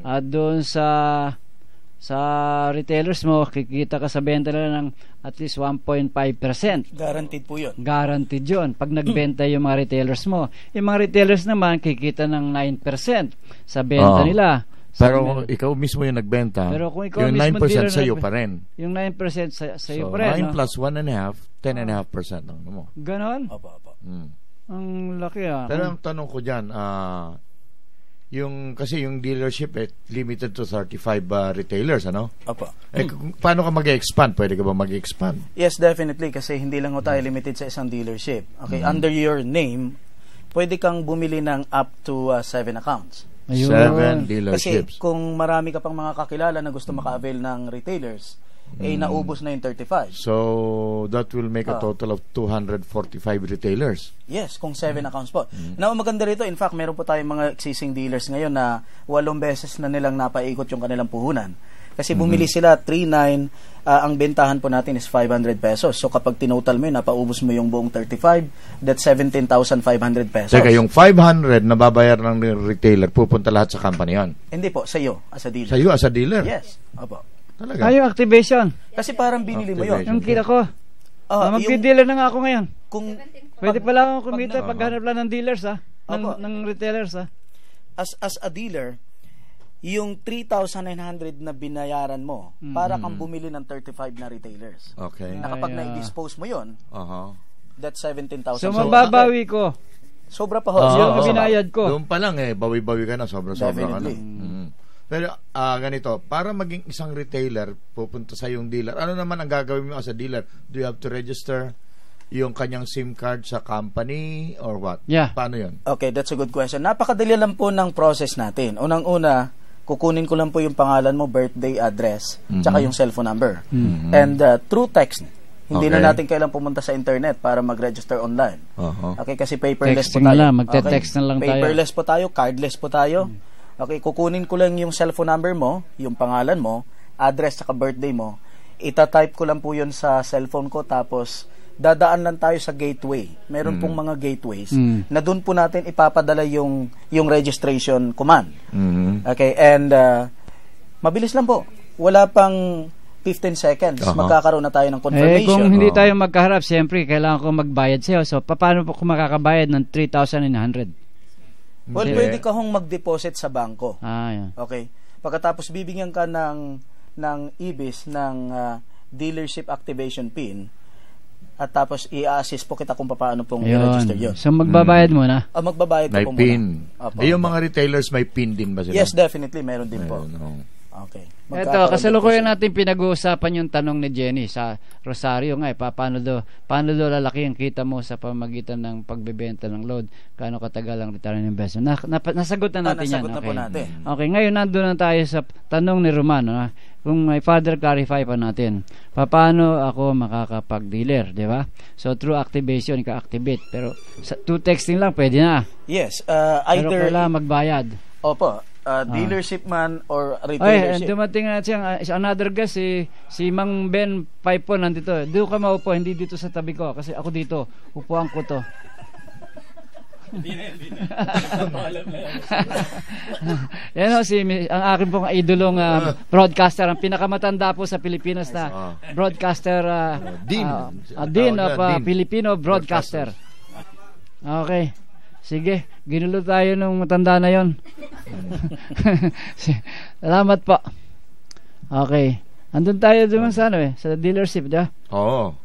At doon sa retailers mo, kikita ka sa benta nila ng at least 1.5%. Guaranteed po yun. Guaranteed yun. Pag nagbenta yung mga retailers mo. Yung mga retailers naman, kikita ng 9% sa benta nila. Pero ikaw mismo yung nagbenta, pero kung ikaw yung mismo 9% sa iyo pa rin. Yung 9% sa iyo so, pa rin. 9 plus 1.5, 10.5% ang mo. Ganon? Opo. Ang laki Pero ang tanong ko dyan, kasi yung dealership limited to 35 retailers, ano? Opo. Paano ka mag-expand? Pwede ka ba mag-expand? Yes, definitely. Kasi hindi lang tayo limited sa isang dealership. Okay, under your name, pwede kang bumili ng up to 7 accounts. Ayun. 7 dealerships. Kasi kung marami ka pang mga kakilala na gusto maka-avail ng retailers, naubos na yung 35. So, that will make a total of 245 retailers. Yes, kung 7 accounts po. Now, maganda rito, in fact, meron po tayong mga existing dealers ngayon na 8 beses na nilang napaikot yung kanilang puhunan. Kasi bumili sila 3.9, ang bentahan po natin is 500 pesos. So, kapag tinotal mo yun, napaubos mo yung buong 35, that's 17,500 pesos. Teka, yung 500 na babayar ng retailer, pupunta lahat sa company yan? Hindi po, sa iyo, as a dealer. Sa iyo, as a dealer? Yes, opo. Talaga? Yung activation. Kasi parang binili mo yun. Yung kita ko. Mag-dealer na nga ako ngayon. Pwede pala akong kumita paghanap lang ng dealers, ng retailers, As a dealer, yung 3,900 na binayaran mo, para kang bumili ng 35 na retailers. Okay. Na kapag na-dispose mo yun, that's 17,000. So, mababawi ko. Sobra pa ho. Yung binayad ko. Doon pa lang bawi-bawi ka na, sobra-sobra ka na. Definitely. Pero ganito, para maging isang retailer, pupunta sa yung dealer, ano naman ang gagawin mo as a dealer? Do you have to register yung kanyang SIM card sa company or what? Yeah. Paano yun? Okay, that's a good question. Napakadali lang po ng process natin. Unang-una, kukunin ko lang po yung pangalan mo, birthday, address, tsaka yung cellphone number. And through text, hindi na natin kailang pumunta sa internet para mag-register online. Okay, kasi paperless Texting po tayo. Magte-text na lang tayo. Paperless po tayo, cardless po tayo. Okay, kukunin ko lang yung cellphone number mo, yung pangalan mo, address saka birthday mo. Ita-type ko lang po yun sa cellphone ko, tapos dadaan lang tayo sa gateway. Meron pong mga gateways na doon po natin ipapadala yung registration command. Okay, and mabilis lang po. Wala pang 15 seconds, magkakaroon na tayo ng confirmation. Kung hindi tayo magkaharap, siyempre, kailangan ko magbayad sa'yo. So, paano po kung makakabayad ng 3,900? Well, pwede ka hong mag-deposit sa bangko. Yeah. Okay. Pagkatapos bibigyan ka ng IBIS ng dealership activation PIN, at tapos i-assist po kita kung paano pong i-register yun. So magbabayad muna? Magbabayad may po PIN. muna. Yung mga retailers may PIN din ba sila? Yes, definitely. Meron din po. Okay. Ito, kasalukuyan natin pinag-uusapan yung tanong ni Jenny sa Rosario nga, paano daw lalaki ang kita mo sa pamagitan ng pagbebenta ng load, gaano katagal ang return on investment. Nasagot na natin yan. Nasagot na po natin. Okay, ngayon nandun na tayo sa tanong ni Romano. Kung may father, clarify pa natin. Paano ako makakapag-dealer, di ba? So, through activation, ika-activate. Pero, through texting lang, pwede na. Yes. Pero kailangan magbayad. Opo. Dealership man or retailership. Dumating na siya another guest, si Mang Ben Paipo nandito. Doon ka maupo, hindi dito sa tabi ko kasi ako dito, upuan ko to. Yan o, ang akin pong idolong broadcaster, ang pinakamatanda po sa Pilipinas na broadcaster, Dean of Filipino Broadcaster. Okay. Sige, ginulo tayo nung matanda na yon. Salamat po. Okay. Andun tayo doon sa sa dealership, di ba? Oo.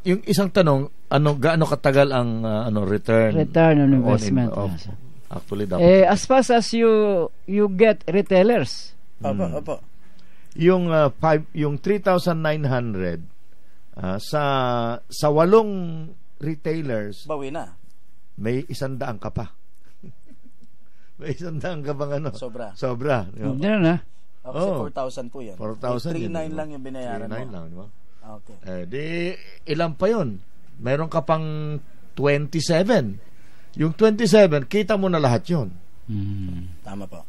Yung isang tanong, gaano katagal ang return on investment? Actually, dapat. As fast as you get retailers. Opo. Yung 3,900 sa 8 retailers, bawi na. May 100 ka pa. May 100 ka bang Sobra. Hindi na. Kasi 4,000 po yan. 4,000. 3,900 lang yung binayaran mo. 3,900 lang, di ba? Okay. Di, ilan pa yun? Meron ka pang 27. Yung 27, kita mo na lahat yun. Tama po.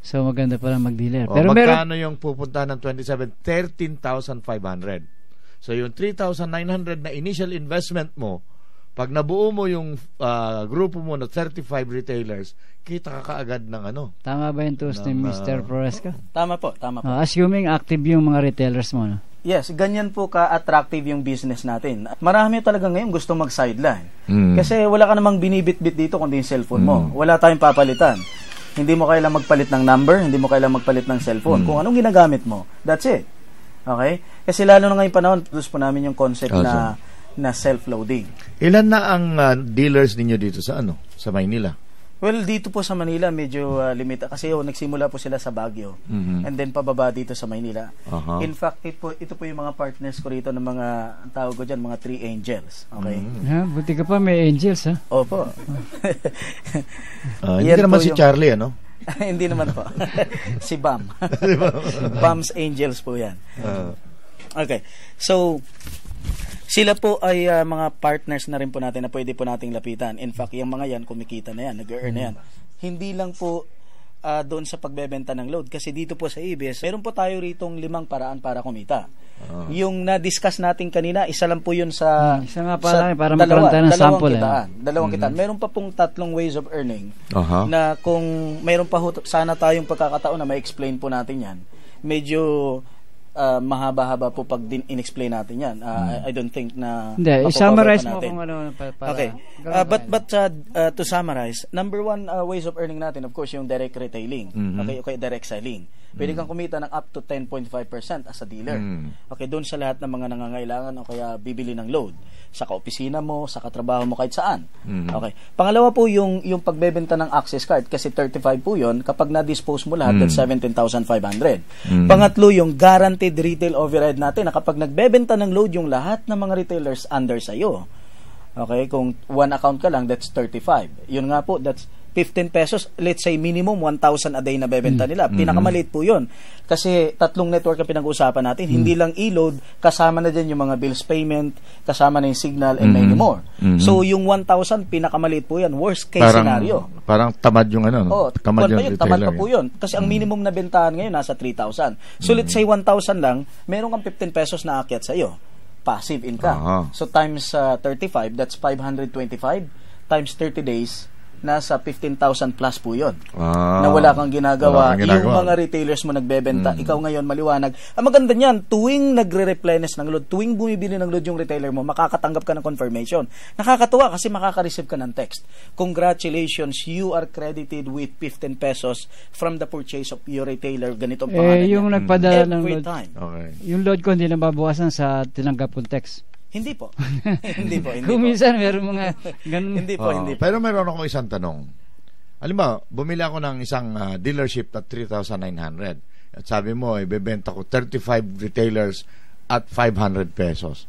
So, maganda pala mag-dealer. Pero magkano yung pupuntahan ng 27? 13,500. So, yung 3,900 na initial investment mo, Pag nabuo mo yung grupo mo na 35 retailers, kita ka kaagad ng ano. Tama ba yung toast ni Mr. Floresca? Tama po, tama po. Assuming active yung mga retailers mo, no? Yes, ganyan po ka-attractive yung business natin. Marami talaga ngayon gusto mag-sideline. Kasi wala ka namang binibit-bit dito kundi yung cellphone mo. Wala tayong papalitan. Hindi mo kailangan magpalit ng number, hindi mo kailangan magpalit ng cellphone. Kung anong ginagamit mo, that's it. Okay? Kasi lalo na ngayong panahon, gusto po namin yung concept na self-loading. Ilan na ang dealers ninyo dito sa sa Maynila? Well, dito po sa Manila, medyo limit. Kasi nagsimula po sila sa Baguio. And then pababa dito sa Maynila. In fact, ito po yung mga partners ko rito ng mga, ang tawag ko dyan, mga 3 angels. Okay? Buti ka pa may angels, ha? Opo. Hindi ka naman si Charlie, ano? Hindi naman po. Si Bam. Bam's Angels po yan. Okay. So, sila po ay mga partners na rin po natin na pwede po nating lapitan. In fact, yung mga yan, kumikita na yan, nag-earn na yan. Hindi lang po doon sa pagbebenta ng load. Kasi dito po sa ABS, meron po tayo ritong 5 paraan para kumita. Yung na-discuss natin kanina, isa lang po yun sa... isa nga pala, para magkaroon tayo ng sample. Dalawang kitaan. Meron pa pong 3 ways of earning na kung meron pa sana tayong pagkakataon na ma-explain po natin yan. Medyo... mahaba-haba po pag in-explain natin yan. I don't think na... Hindi, i-summarize mo kung ano. Okay. But to summarize, number 1 ways of earning natin, of course, yung direct retailing. Okay, direct selling. Pwede kang kumita ng up to 10.5% as a dealer. Okay, doon sa lahat ng mga nangangailangan o kaya bibili ng load. Sa kaopisina mo, sa katrabaho mo, kahit saan. Okay. Pangalawa po yung pagbebenta ng access card kasi 35 po yun. Kapag na-dispose mo lahat, that's 17,500. Pangatlo, yung guaranteed retail overhead natin na kapag nagbebenta ng load yung lahat ng mga retailers under sa'yo. Okay, kung 1 account ka lang, that's 35. Yun nga po, that's 15 pesos, let's say minimum 1,000 a day na bebenta nila. Pinakamaliit po yun. Kasi 3 network ang pinag-uusapan natin. Hindi lang e-load, kasama na dyan yung mga bills payment, kasama na yung signal, and many more. So, yung 1,000, pinakamaliit po yan. Worst case scenario. Parang tamad yung tamad yung retailer. Tamad pa po yun. Kasi ang minimum na bentahan ngayon, nasa 3,000. So, let's say 1,000 lang, meron kang 15 pesos na aakyat sa'yo. Passive income. So, times 35, that's 525. Times 30 days, nasa 15,000 plus po yun. Na wala kang ginagawa. Yung mga retailers mo nagbebenta, ikaw ngayon maliwanag. Ang maganda niyan, tuwing nagre-replenish ng load, tuwing bumibili ng load yung retailer mo, makakatanggap ka ng confirmation. Nakakatuwa kasi makaka-receive ka ng text. Congratulations, you are credited with 15 pesos from the purchase of your retailer. Ganitong pangalan yung nagpadala ng every load, time. Yung load ko hindi na babawasan sa tinanggap kong text. Hindi po. Hindi po. Kung minsan meron mga ganun. Hindi po. Pero meron ako isang tanong. Halimbawa, bumili ako ng isang dealership at 3,900. At sabi mo, ibebenta ko 35 retailers at 500 pesos.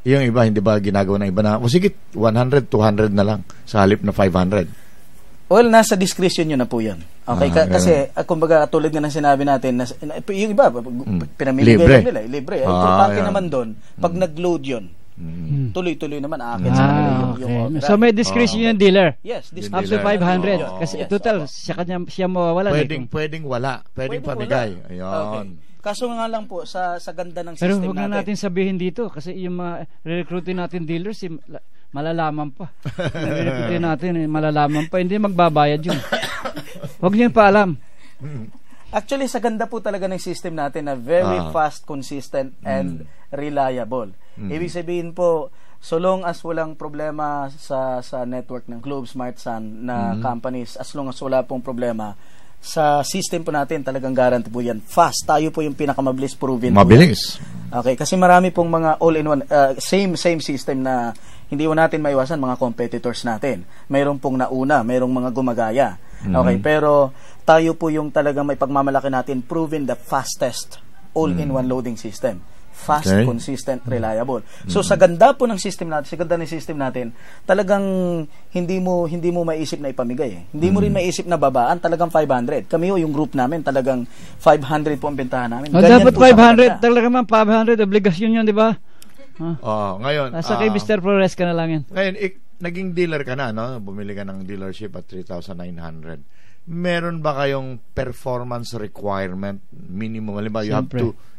Yung iba, hindi ba ginagawa ng iba na, sige, 100, 200 na lang sa halip na 500? Well, nasa discretion nyo na po yan. Okay, kasi kumbaga tulad nga ng sinabi natin, yung iba, pinamili libre. Nila, libre. Importante naman doon, pag nag-load yun, tuloy-tuloy naman aakit sa kanila yung so may discretion yung dealer. Yes, up to 500 kasi total siya mawawala. Pwedeng wala, pwedeng pamigay. Ayun. Kaso nga lang po sa ganda ng pero system natin. Pero huwag na natin sabihin dito kasi yung mga recruiting natin dealers malalaman pa. Recruiting natin malalaman pa, hindi magbabayad yun. Huwag niyo pa alam. Actually, sa ganda po talaga ng system natin na very fast, consistent, and reliable. Ibig sabihin po, so long as walang problema sa network ng Globe, Smart Sun na companies, as long as wala pong problema, sa system po natin talagang guarantee po yan. Fast. Tayo po yung pinakamabilis proven. Mabilis. Okay, kasi marami pong mga all-in-one, same system na hindi mo natin maiwasan mga competitors natin. Mayroon pong nauna, mayroong mga gumagaya. Okay, pero tayo po yung talagang may pagmamalaki natin proven the fastest all-in-one loading system. Fast, consistent, reliable. So sa ganda po ng system natin, talagang hindi mo maiisip na ipamigay. Hindi mo rin maiisip na babaan, talagang 500. Kami yung group namin, talagang 500 po ang bentahan namin. Dapat 500, talaga man 500 obligasyon 'yun, di ba? Ngayon. Nasa kay Mr. Flores ka na lang yan. Ngayon, naging dealer ka na, no? Bumili ka ng dealership at 3,900. meron ba kayong performance requirement minimum? Halimbawa,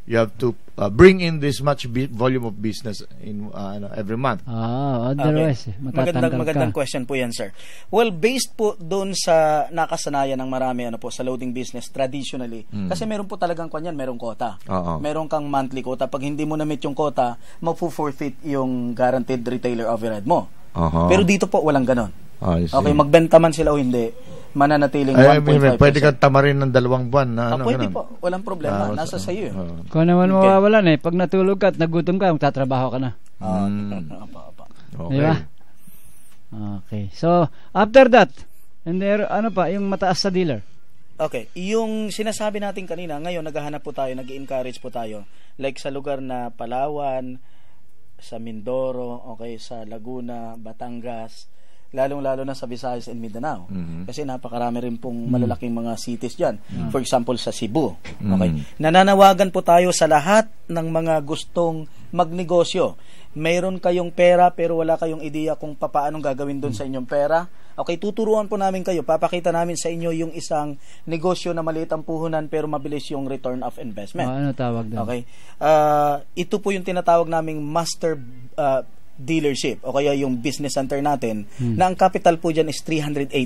you have to bring in this much volume of business in every month. Otherwise, magandang question po yan, sir. Well, based po doon sa nakasanayan ng marami sa loading business traditionally, kasi meron po talagang kanyan, merong quota. Meron kang monthly quota. Pag hindi mo na-meet yung quota, mapu-forfeit yung guaranteed retailer overhead mo. Pero dito po walang ganon. Okay, magbenta man sila o hindi, mananatiling 1.5%. Pwede kang tamarin ng 2 buwan na pwede po, walang problema. Nasa sa iyo. Kung naman mawawalan pag natulog ka at nagutom ka, magtatrabaho ka na. Okay. Diba? Okay. So, after that, and there, yung mataas sa dealer? Okay. Yung sinasabi natin kanina, ngayon naghahanap po tayo, nag-encourage po tayo. Like sa lugar na Palawan, sa Mindoro, okay, sa Laguna, Batangas, lalong-lalo na sa Visayas and Mindanao. Kasi napakarami rin pong malalaking mga cities dyan. For example, sa Cebu. Okay. Nananawagan po tayo sa lahat ng mga gustong magnegosyo. Mayroon kayong pera pero wala kayong ideya kung paano gagawin doon sa inyong pera. Okay, tuturuan po namin kayo. Papakita namin sa inyo yung isang negosyo na maliit ang puhunan pero mabilis yung return of investment. Ano tawag doon? Okay. Ito po yung tinatawag naming master dealership o kaya yung business center natin na ang capital po dyan is 380